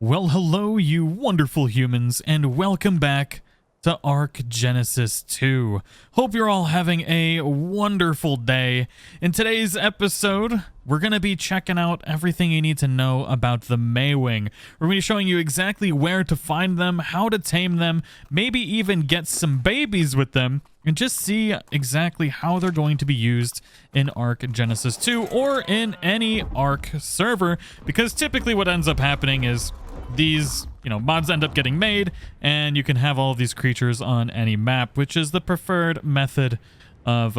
Well, hello, you wonderful humans, and welcome back to Ark Genesis 2. Hope you're all having a wonderful day. In today's episode, we're going to be checking out everything you need to know about the Maewing. We're going to be showing you exactly where to find them, how to tame them, maybe even get some babies with them, and just see exactly how they're going to be used in Ark Genesis 2 or in any Ark server, because typically what ends up happening is these, mods end up getting made, and you can have all of these creatures on any map, which is the preferred method of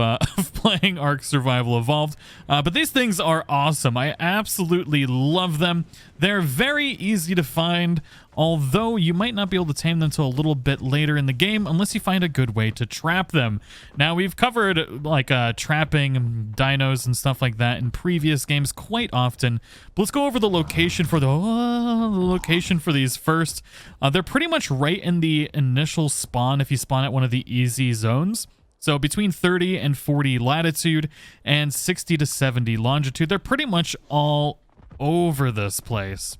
playing Ark Survival Evolved. But these things are awesome. I absolutely love them. They're very easy to find, although you might not be able to tame them until a little bit later in the game unless you find a good way to trap them. Now, we've covered trapping dinos and stuff like that in previous games quite often, but let's go over the location for these first. They're pretty much right in the initial spawn if you spawn at one of the easy zones. So between 30 and 40 latitude and 60 to 70 longitude, they're pretty much all over this place.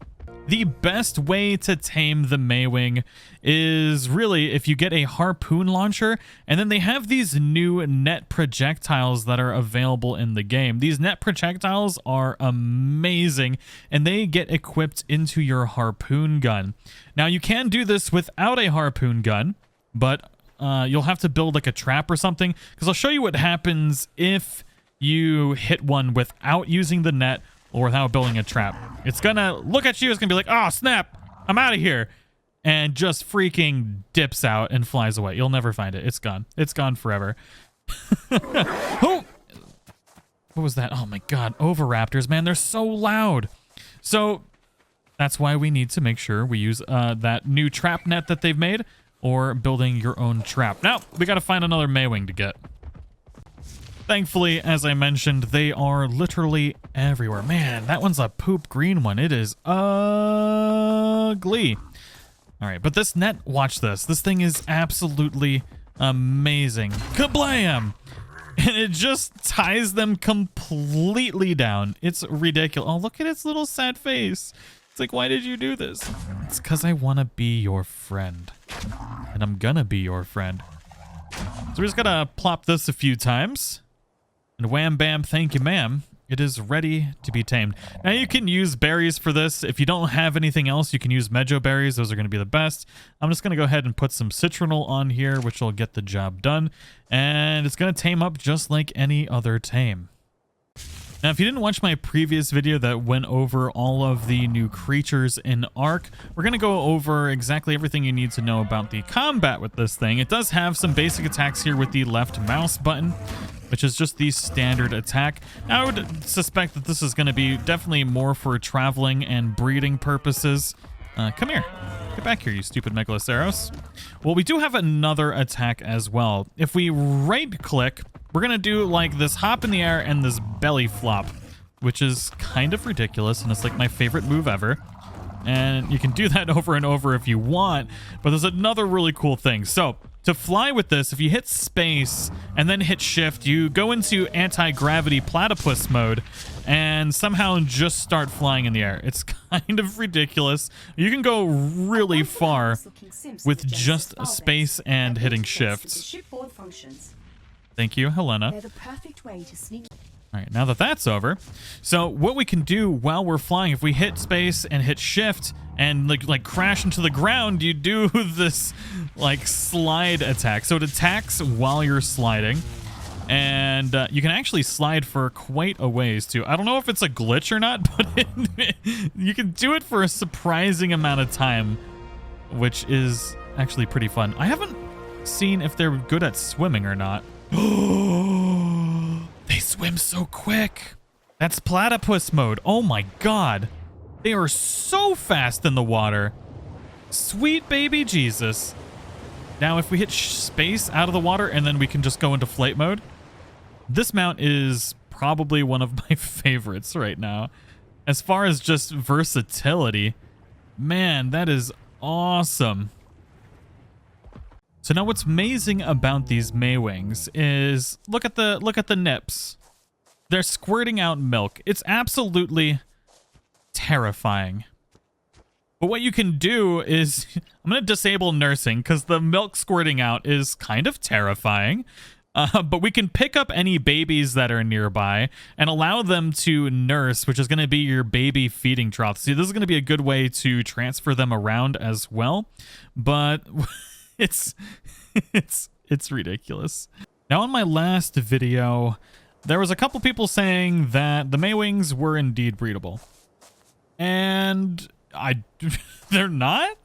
The best way to tame the Maewing is really if you get a harpoon launcher, and then they have these new net projectiles that are available in the game. These net projectiles are amazing, and they get equipped into your harpoon gun. Now, you can do this without a harpoon gun, but you'll have to build like a trap or something, because I'll show you what happens if you hit one without using the net or without building a trap. It's gonna look at you, it's gonna be like, oh snap, I'm out of here, and just freaking dips out and flies away. You'll never find it. It's gone. It's gone forever. Oh, what was that? Oh my god, Oviraptors, man, they're so loud. So that's why we need to make sure we use that new trap net that they've made, or building your own trap. Now, we gotta find another Maewing to get. Thankfully, as I mentioned, they are literally everywhere. Man, that one's a poop green one. It is ugly. All right, but this net, watch this. This thing is absolutely amazing. Kablam! And it just ties them completely down. It's ridiculous. Oh, look at its little sad face. It's like, why did you do this? It's because I want to be your friend. And I'm gonna be your friend. So we're just gonna plop this a few times. And wham bam, thank you ma'am. It is ready to be tamed. Now you can use berries for this. If you don't have anything else, you can use Mejo berries. Those are going to be the best. I'm just going to go ahead and put some citronal on here, which will get the job done. And it's going to tame up just like any other tame. Now, if you didn't watch my previous video that went over all of the new creatures in Ark, we're going to go over exactly everything you need to know about the combat with this thing. It does have some basic attacks here with the left mouse button, which is just the standard attack. Now, I would suspect that this is going to be definitely more for traveling and breeding purposes. Come here. Get back here, you stupid Megaloceros. Well, we do have another attack as well. If we right-click, we're going to do like this hop in the air and this belly flop, which is kind of ridiculous, and it's like my favorite move ever. And you can do that over and over if you want, but there's another really cool thing. So to fly with this, if you hit space and then hit shift, you go into anti-gravity platypus mode and somehow just start flying in the air. It's kind of ridiculous. You can go really far with just space and hitting shifts. Thank you, Helena. They're the perfect way to sneak. All right, now that that's over, so what we can do while we're flying, if we hit space and hit shift and like crash into the ground, you do this like slide attack. So it attacks while you're sliding, and you can actually slide for quite a ways too. I don't know if it's a glitch or not, but you can do it for a surprising amount of time, which is actually pretty fun. I haven't seen if they're good at swimming or not. They swim so quick. That's platypus mode. Oh my god. They are so fast in the water. Sweet baby Jesus. Now if we hit space out of the water and then we can just go into flight mode. This mount is probably one of my favorites right now. As far as just versatility, man, that is awesome. So now what's amazing about these Maewings is look at the nips. They're squirting out milk. It's absolutely terrifying. But what you can do is, I'm going to disable nursing because the milk squirting out is kind of terrifying. But we can pick up any babies that are nearby and allow them to nurse, which is going to be your baby feeding trough. See, this is going to be a good way to transfer them around as well. But it's ridiculous. Now, on my last video, there was a couple people saying that the Maewings were indeed breedable. And they're not.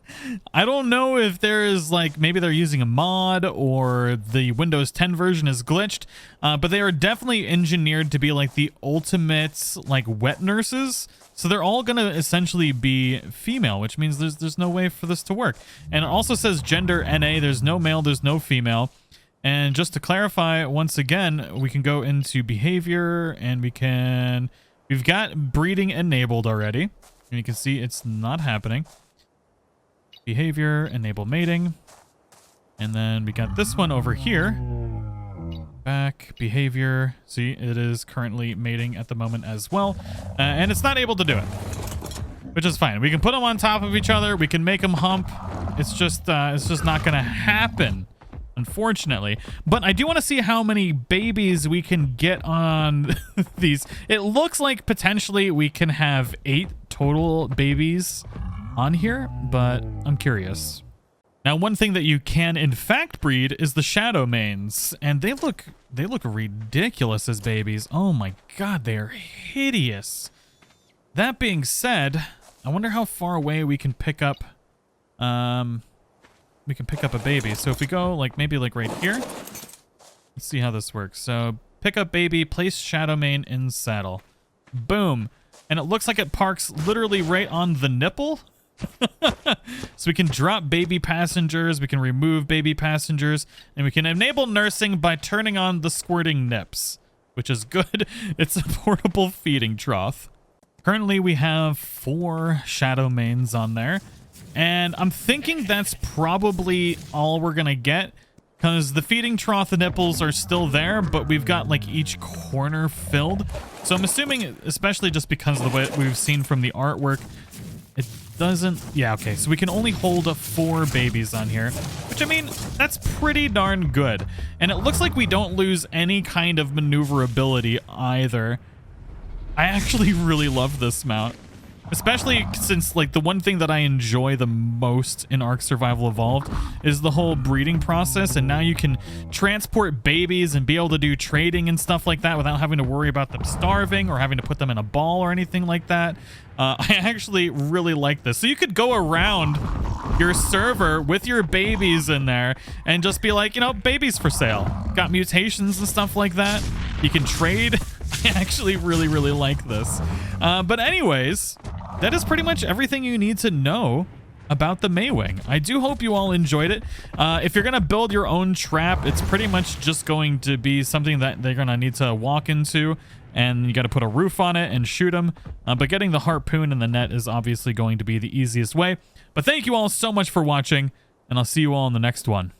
I don't know if there is like, maybe they're using a mod or the Windows 10 version is glitched, but they are definitely engineered to be like the ultimate like wet nurses. So they're all gonna essentially be female, which means there's no way for this to work. And it also says gender NA. There's no male, there's no female. And just to clarify, once again, we can go into behavior and we've got breeding enabled already. And you can see it's not happening. Behavior, enable mating. And then we got this one over here. Back, behavior. See, it is currently mating at the moment as well. And it's not able to do it, which is fine. We can put them on top of each other. We can make them hump. It's just not going to happen, unfortunately. But I do want to see how many babies we can get on these. It looks like potentially we can have 8 total babies on here, but I'm curious. Now, one thing that you can in fact breed is the shadow mains, and they look ridiculous as babies. Oh my god, they are hideous. That being said, I wonder how far away we can pick up a baby. So if we go like maybe like right here, let's see how this works. So pick up baby, place shadow main in saddle. Boom. And it looks like it parks literally right on the nipple. So we can drop baby passengers, we can remove baby passengers, and we can enable nursing by turning on the squirting nips, which is good. It's a portable feeding trough. Currently we have 4 shadow mains on there, and I'm thinking that's probably all we're gonna get, because the feeding trough, the nipples are still there, but we've got like each corner filled. So I'm assuming, especially just because of the way we've seen from the artwork, it doesn't... Yeah, okay, so we can only hold 4 babies on here, which, I mean, that's pretty darn good. And it looks like we don't lose any kind of maneuverability either. I actually really love this mount. Especially since, like, the one thing that I enjoy the most in Ark Survival Evolved is the whole breeding process, and now you can transport babies and be able to do trading and stuff like that without having to worry about them starving or having to put them in a ball or anything like that. I actually really like this. So you could go around your server with your babies in there and just be like, you know, babies for sale. Got mutations and stuff like that. You can trade. I actually really, really like this. But anyways, that is pretty much everything you need to know about the Maewing. I do hope you all enjoyed it. If you're going to build your own trap, it's pretty much just going to be something that they're going to need to walk into, and you got to put a roof on it and shoot them. But getting the harpoon and the net is obviously going to be the easiest way. But thank you all so much for watching, and I'll see you all in the next one.